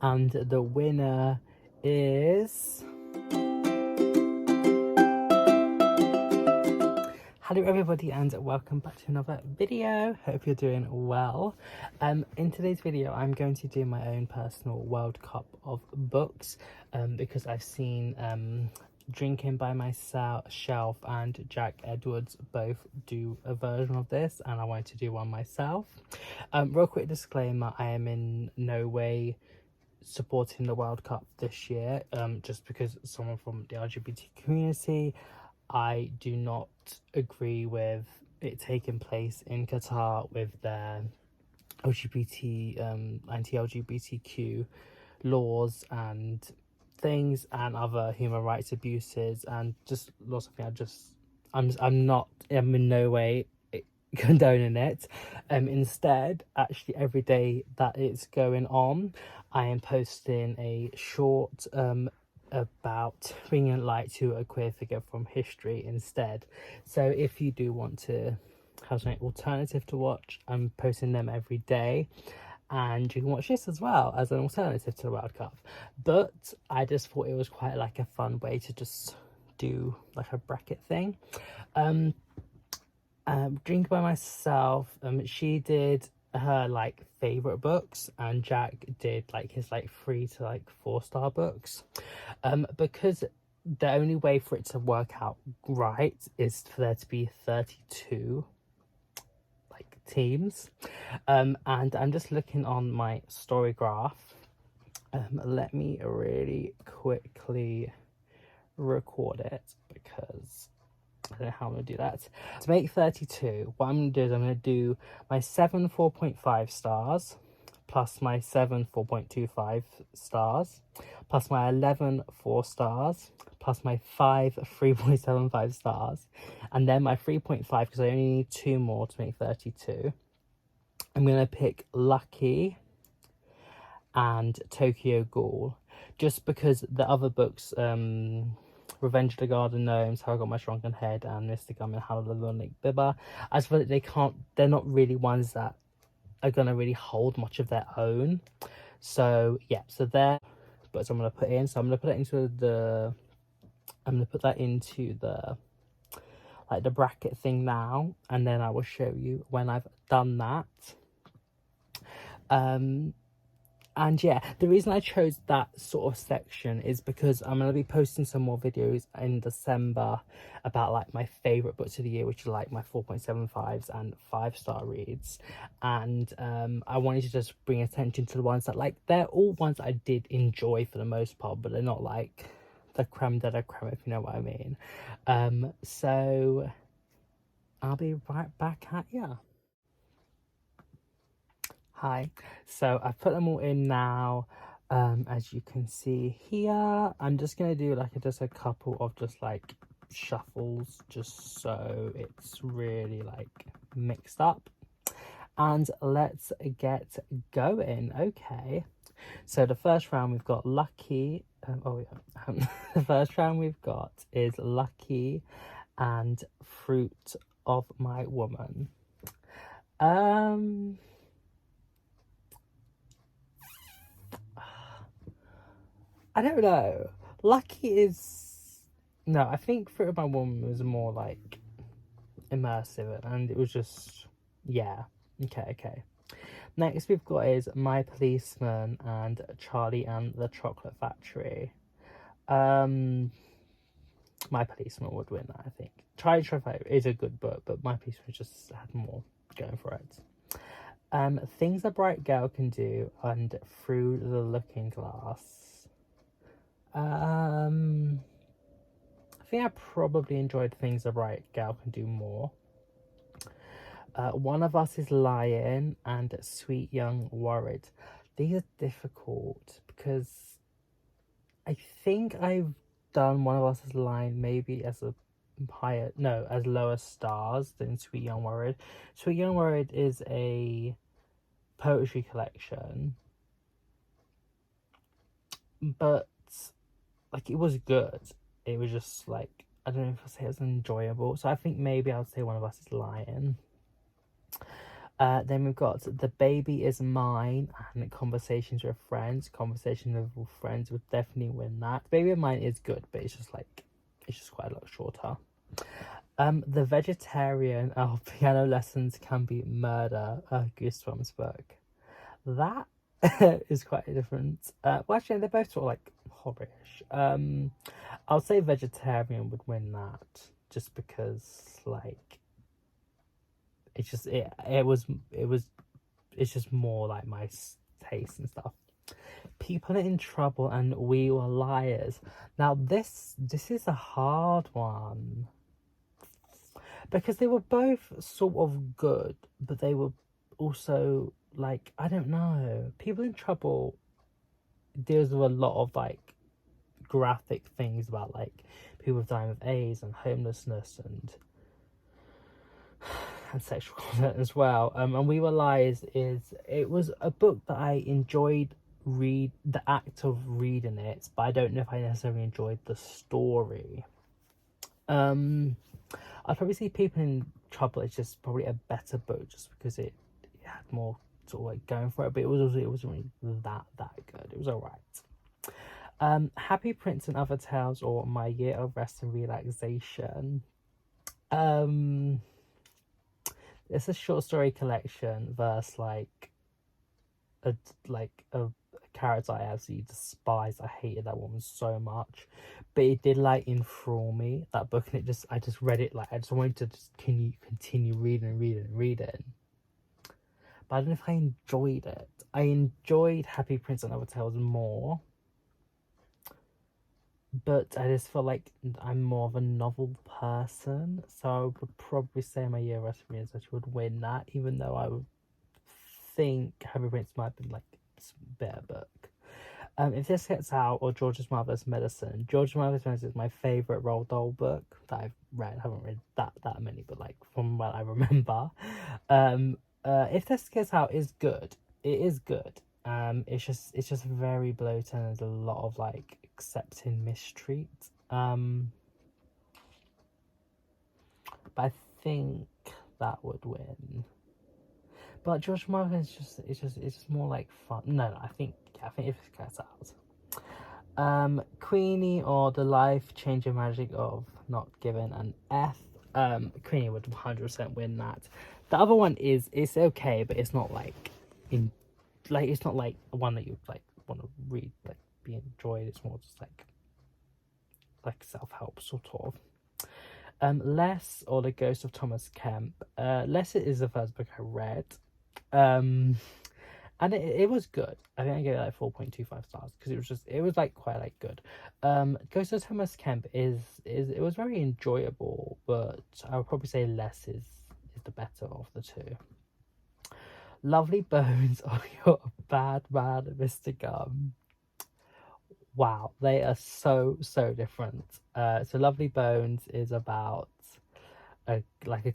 And the winner is... Hello everybody and welcome back to another video. Hope you're doing well. In today's video I'm going to do my own personal World Cup of books because I've seen Drinking by Myself Shelf and Jack Edwards both do a version of this, and I wanted to do one myself. Real quick disclaimer, I am in no way supporting the World Cup this year, just because someone from the LGBT community. I do not agree with it taking place in Qatar with their anti-LGBTQ laws and things and other human rights abuses and just lots of things. I'm in no way condoning it. Instead, actually every day that it's going on, I am posting a short about bringing light to a queer figure from history instead. So if you do want to have something alternative to watch, I'm posting them every day, and you can watch this as well as an alternative to the World Cup. But I just thought it was quite like a fun way to just do like a bracket thing. Drink by Myself, she did her like favorite books, and Jack did like his like 3 to like 4-star books, because the only way for it to work out right is for there to be 32 like teams. And I'm just looking on my StoryGraph. Let me really quickly record it because I don't know how I'm going to do that. To make 32, what I'm going to do is I'm going to do my 7 4.5 stars, plus my 7 4.25 stars, plus my 11 4 stars, plus my 5 3.75 stars, and then my 3.5, because I only need 2 more to make 32. I'm going to pick Lucky and Tokyo Ghoul, just because the other books, Revenge of the Garden Gnomes, How I Got My Shrunken Head, and Mr. Gum and How the Lake Bibber, I just feel like they're not really ones that are gonna really hold much of their own. So yeah, so there, but I'm gonna put in, so I'm gonna put it into the, I'm gonna put that into the like the bracket thing now, and then I will show you when I've done that. And yeah, the reason I chose that sort of section is because I'm going to be posting some more videos in December about like my favourite books of the year, which are like my 4.75s and 5-star reads. And I wanted to just bring attention to the ones that, like, they're all ones I did enjoy for the most part, but they're not like the creme de la creme, if you know what I mean. So I'll be right back at ya. Hi, so I've put them all in now. As you can see here, I'm just gonna do like just a couple of just like shuffles, just so it's really like mixed up. And let's get going. Okay, so the first round we've got Lucky. The first round we've got is Lucky and Fruit of My Woman. I don't know. Lucky is... No, I think Fruit of My Woman was more like immersive, and it was just... Yeah. Okay. Next we've got is My Policeman and Charlie and the Chocolate Factory. My Policeman would win that, I think. Charlie and the Chocolate Factory is a good book, but My Policeman just had more going for it. Things a Bright Girl Can Do and Through the Looking Glass. I think I probably enjoyed Things a Bright Girl Can Do more. One of Us is Lying and Sweet Young Worried. These are difficult because I think I've done One of Us is Lying maybe as as lower stars than Sweet Young Worried. Sweet Young Worried is a poetry collection, but like it was good. It was just like, I don't know if I'd say it was enjoyable. So I think maybe I would say One of Us is Lying. Then we've got The Baby Is Mine and Conversations with Friends. Conversations with Friends would definitely win that. Baby Is Mine is good, but it's just quite a lot shorter. The Vegetarian, oh, Piano Lessons Can Be Murder, Goosebumps book. That is quite different. Well, actually, they're both sort of like horror-ish. I'll say Vegetarian would win that, just because like it's just it's just more like my taste and stuff. People in Trouble and We Were Liars. Now this is a hard one, because they were both sort of good, but they were also like, I don't know. People in Trouble deals with a lot of like graphic things about like people dying of AIDS and homelessness and sexual content as well. And We Were Liars it was a book that I enjoyed the act of reading it, but I don't know if I necessarily enjoyed the story. I'd probably say People in Trouble is just probably a better book, just because it had more sort of like going for it, but it wasn't really that good. It was alright. Happy Prince and Other Tales, or My Year of Rest and Relaxation. It's a short story collection versus like a character I absolutely despise. I hated that woman so much, but it did like enthrall me, that book, and I just read it, like I just wanted to just continue reading. But I don't know if I enjoyed it. I enjoyed Happy Prince and Other Tales more, but I just feel like I'm more of a novel person, so I would probably say My Year of Rest and Relaxation would win that, even though I would think Happy Prince might have been like a better book. If This Gets Out, or George's Marvelous Medicine. George's Marvelous Medicine is my favourite Roald Dahl book that I've read. I haven't read that many, but like from what I remember. If This Gets Out is good. It is good. It's just very bloated, and there's a lot of like accepting mistreat. But I think that would win. But George Martin is just more like fun. No, I think If It Gets Out. Queenie, or The Life Changing Magic of Not Giving an F. Queenie would 100% win that. The other one it's okay, but it's not like it's not like one that you like want to read, like be enjoyed. It's more just like self-help sort of. Less, or The Ghost of Thomas Kemp. Less is the first book I read. And it was good. I think I gave it like 4.25 stars, because it was like quite like good. Ghost of Thomas Kemp it was very enjoyable, but I would probably say Less is the better of the two. Lovely Bones, or You're a Bad Man, Mr. Gum. Wow, they are so different. So Lovely Bones is about a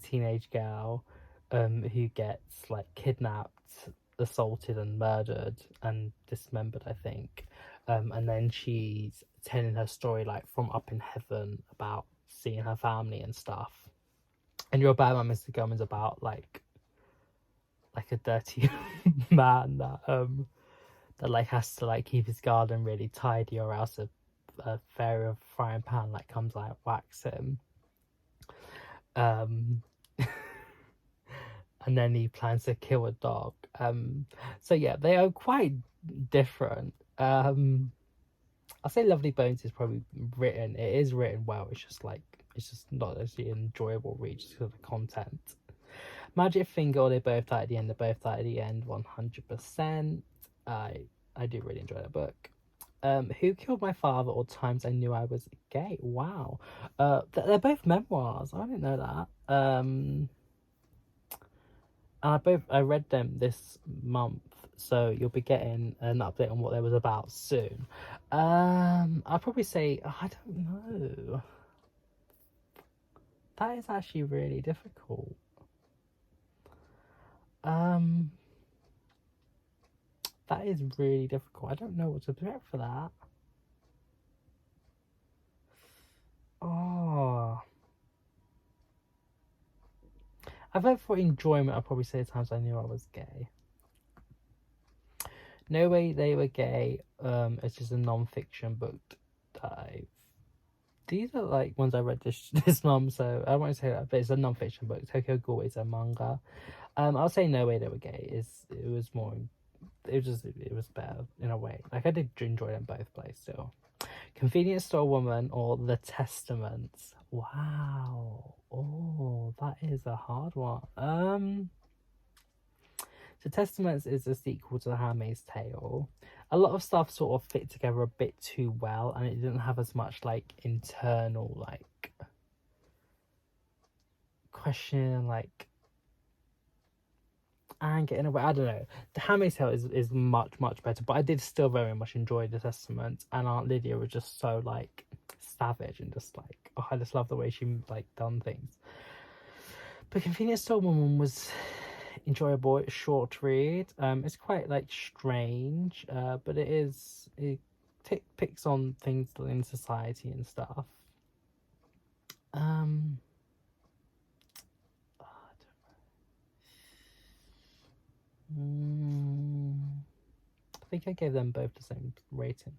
teenage girl who gets like kidnapped, assaulted and murdered and dismembered, I think. And then she's telling her story like from up in heaven about seeing her family and stuff. And You're a Bad Man, Mr. Gum is about like a dirty man that like has to like keep his garden really tidy, or else a fairy of frying pan like comes like whacks him. And then he plans to kill a dog. So yeah, they are quite different. I'll say Lovely Bones is probably written. It is written well. It's just not actually an enjoyable read, just because of the content. Magic Finger, or They Both Die at the End. They Both Die at the End, 100%. I do really enjoy that book. Who Killed My Father, or Times I Knew I Was Gay. Wow. They're both memoirs. I didn't know that. And I read them this month, so you'll be getting an update on what they was about soon. I'll probably say, I don't know. That is actually really difficult. That is really difficult. I don't know what to pick for that. Oh, I vote for enjoyment. I'll probably say the times I knew I was gay. No Way They Were Gay. It's just a non-fiction book that these are like ones I read this month, so I won't say that, but it's a non-fiction book. Tokyo Ghoul is a manga. I'll say No Way They Were Gay. It was more. It was better in a way. Like I did enjoy them both plays still. Convenience Store Woman or The Testaments. Wow. Oh, that is a hard one. The Testaments is a sequel to The Handmaid's Tale. A lot of stuff sort of fit together a bit too well, and it didn't have as much like internal like question like anger in a way. I don't know. The Handmaid's Tale is much better, but I did still very much enjoy The Testament, and Aunt Lydia was just so like savage and just like, oh, I just love the way she like done things. But Convenience Store Woman was enjoyable. It's short read. It's quite like strange, but it picks on things in society and stuff. I think I gave them both the same rating.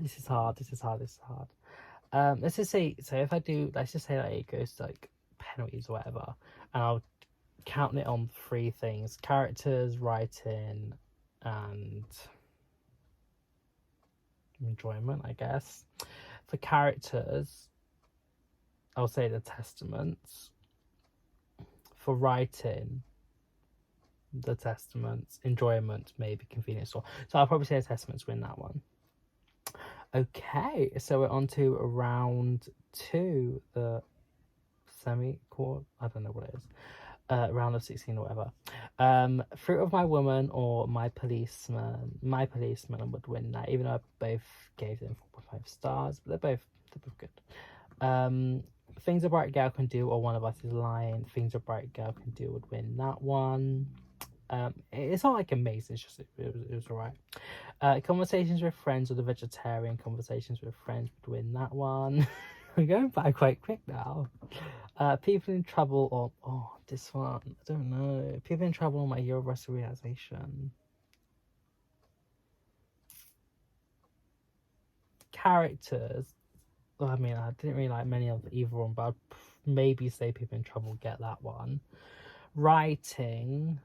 This is hard. Let's just say, so if I do, let's just say that it goes to like penalties or whatever, and I'll count it on 3 things: characters, writing, and enjoyment, I guess. For characters, I'll say The Testaments. For writing, The Testaments. Enjoyment, maybe Convenience Store. So I'll probably say The Testaments win that one. Okay, so we're on to round 2, the semi-court, I don't know what it is, round of 16 or whatever. Fruit of My Woman or My Policeman. My Policeman would win that, even though I both gave them 4.5 stars, but they're both good. Things a Bright Girl Can Do or One of Us Is Lying. Things a Bright Girl Can Do would win that one. It's not like amazing, it's just it was alright. Conversations with Friends or The Vegetarian. Conversations with Friends would win that one. We're going by quite quick now. People in Trouble or this one, I don't know. People in Trouble or My Year of Realization. Characters, I mean, I didn't really like many of either one, but I'd maybe say People in Trouble get that one. Writing,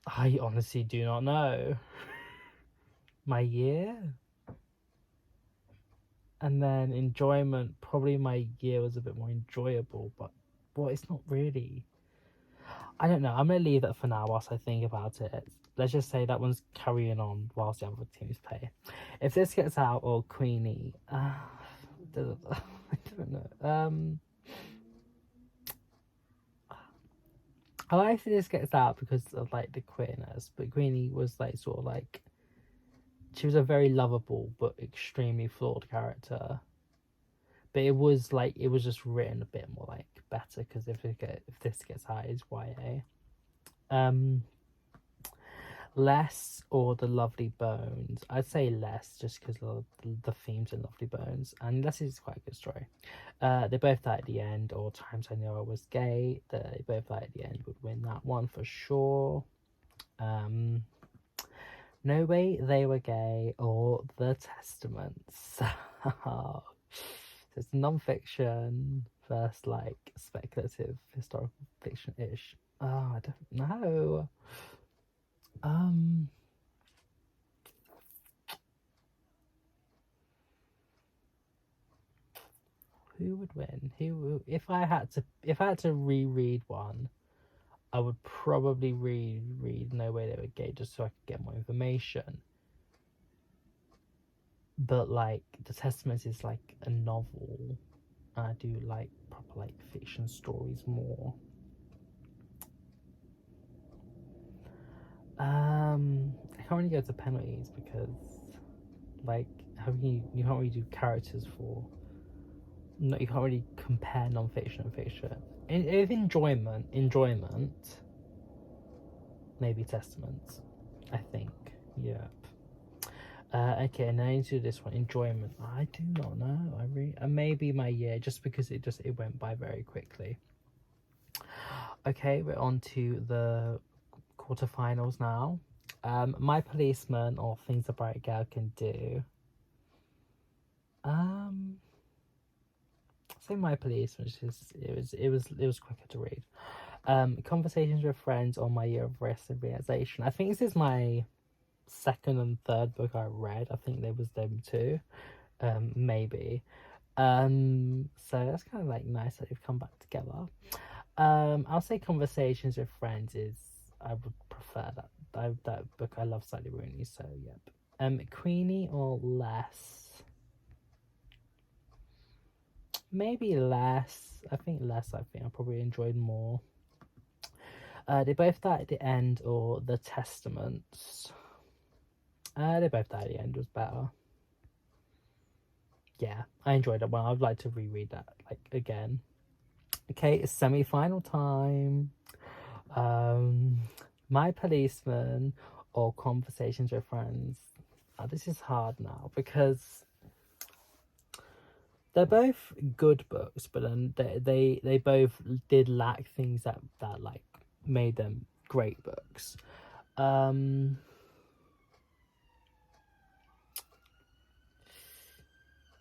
I honestly do not know. My Year? And then enjoyment, probably My Year was a bit more enjoyable, but well, it's not really. I don't know. I'm going to leave that for now whilst I think about it. Let's just say that one's carrying on whilst the other teams play. If this gets out or Queenie, I don't know. I like if this gets out because of like the queerness, but Queenie was like sort of like, she was a very lovable but extremely flawed character. But it was just written a bit more like better, because if this gets out, it's YA. Less or The Lovely Bones. I'd say Less, just because of the themes in Lovely Bones, and Less is quite a good story. They both died at the end, or Times I Knew I Was Gay. They both died at the end would win that one for sure. No Way They Were Gay or The Testaments. It's non-fiction versus like speculative historical fiction-ish. Oh, I don't know. Who would win? If I had to reread one, I would probably reread No Way They Were Gay just so I could get more information. But like The Testaments is like a novel, and I do like proper like fiction stories more. I can't really go to penalties because like you can't really do characters for. No, you can't really compare non-fiction and fiction. If enjoyment, maybe Testaments, I think. Yeah. Okay, and I need to do this one. Enjoyment. I do not know. I really maybe my year, just because it went by very quickly. Okay, we're on to the quarterfinals now. My Policeman or Things a Bright Girl Can Do. Say My Policeman. It was quicker to read. Conversations with Friends or My Year of Rest and Realization. I think this is my second and third book I read. I think there was them too. Maybe. So that's kind of like nice that they've come back together. I'll say Conversations with Friends is, I would prefer that book. I love Sally Rooney, so yep. Queenie or Less? Maybe Less. I think Less. I probably enjoyed more. They both died at the end or The Testaments. They both died at the end was better. Yeah, I enjoyed it. Well, I'd like to reread that like again. Okay, it's semi-final time. My Policeman or Conversations with Friends. This is hard now because they're both good books, but then they both did lack things that like made them great books.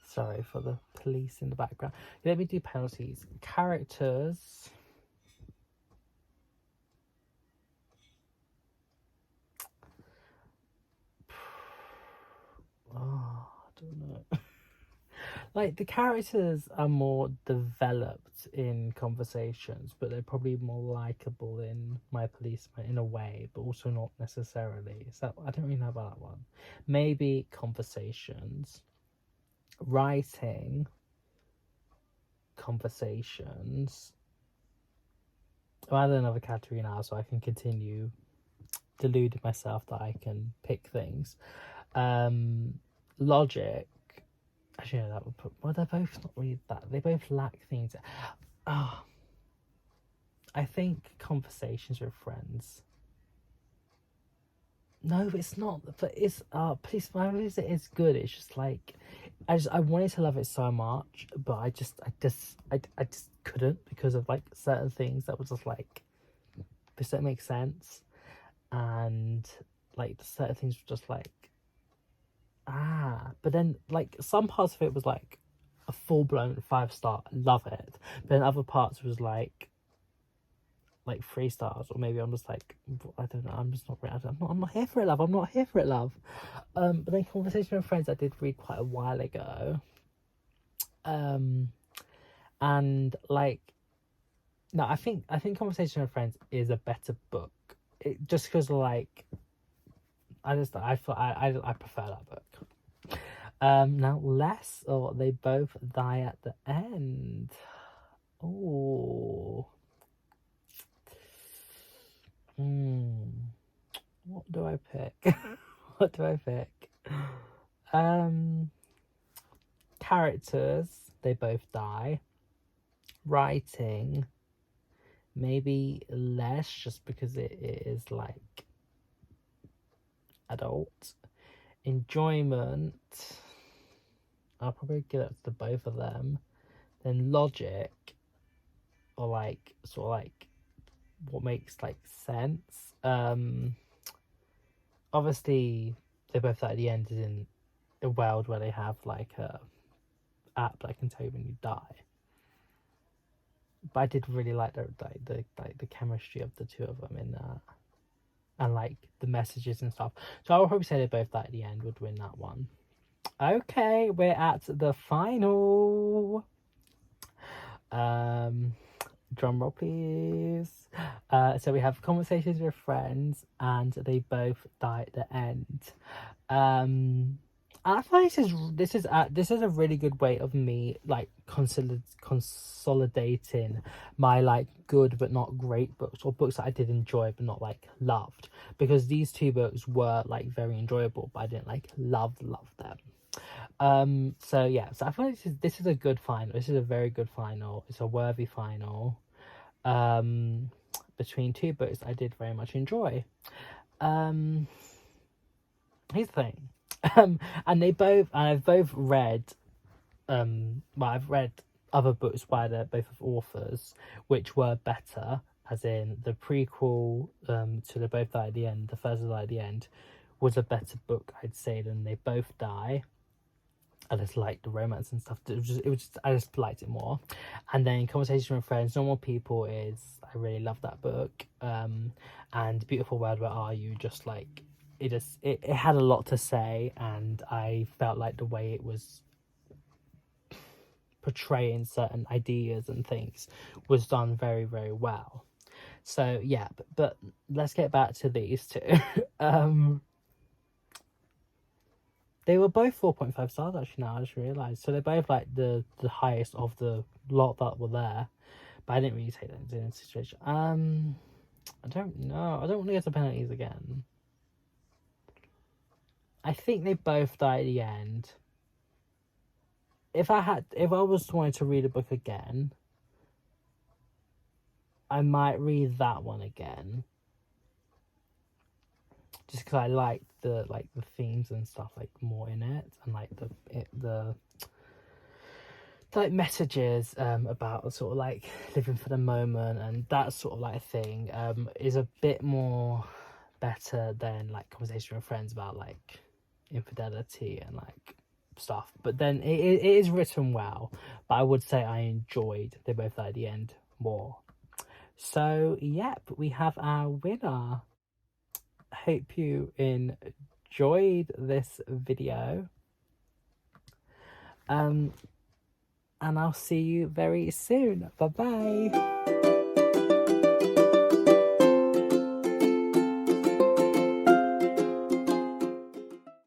Sorry for the police in the background. Let me do penalties. Characters. Oh, I don't know. Like, the characters are more developed in Conversations, but they're probably more likable in My Policeman in a way, but also not necessarily. So I don't really know about that one. Maybe Conversations. Writing. Conversations. I'll add another category now so I can continue deluding myself that I can pick things. Logic. Actually, no, that would put. Well, they're both not really that. They both lack things. Oh, I think Conversations with Friends. No, it's not. But it's Please, my reason it's good. It's just like, I wanted to love it so much, but I just couldn't because of like certain things that was just like, this don't make sense, and like certain things were just like, but then like some parts of it was like a full-blown 5-star, love it, but then other parts was like 3 stars, or maybe I'm just like, I don't know, I'm just not really, I'm not here for it, love. I'm not here for it, love. But then Conversation with Friends I did read quite a while ago, and like, no, I think Conversation with Friends is a better book, just because like I prefer that book. Now Less or They Both Die at the End. Oh. What do I pick? What do I pick? Characters, They Both Die. Writing, maybe Less, just because it is like adult. Enjoyment, I'll probably give it to both of them. Then Logic, or like sort of like what makes like sense. Obviously They Both Die at the End is in a world where they have like a app that can tell you when you die. But I did really like the chemistry of the two of them in that, and like the messages and stuff. So I would probably say They Both Die at the End would win that one. Okay, we're at the final. Drum roll, please. So we have Conversations with Friends and They Both Die at the End. I feel like this is a really good way of me like consolidating my like good but not great books, or books that I did enjoy but not like loved, because these two books were like very enjoyable but I didn't like love them. So yeah, so I feel like this is a good final. This is a very good final. It's a worthy final. Between two books I did very much enjoy. Here's the thing. And I've both read well, I've read other books by both of authors which were better, as in the prequel to They Both Die at the End, The First Die at the End, was a better book, I'd say, than They Both Die. I just liked the romance and stuff. I just liked it more. And then Conversation with Friends, Normal People I really love that book. And Beautiful World, Where Are You? Just like, it had a lot to say, and I felt like the way it was portraying certain ideas and things was done very, very well. So yeah, but let's get back to these two. They were both 4.5 stars actually. Now I just realised, so they're both like the highest of the lot that were there. But I didn't really take that into consideration. I don't know. I don't want to get to penalties again. I think They Both Die at the End. If I was wanting to read a book again, I might read that one again. Just because I liked the themes and stuff like more in it, and like the like messages about sort of like living for the moment and that sort of like thing is a bit more better than like Conversation with Friends about like infidelity and like stuff. But then it is written well, but I would say I enjoyed They Both Die at the End more. So yep, we have our winner. Hope you enjoyed this video, and I'll see you very soon. Bye bye.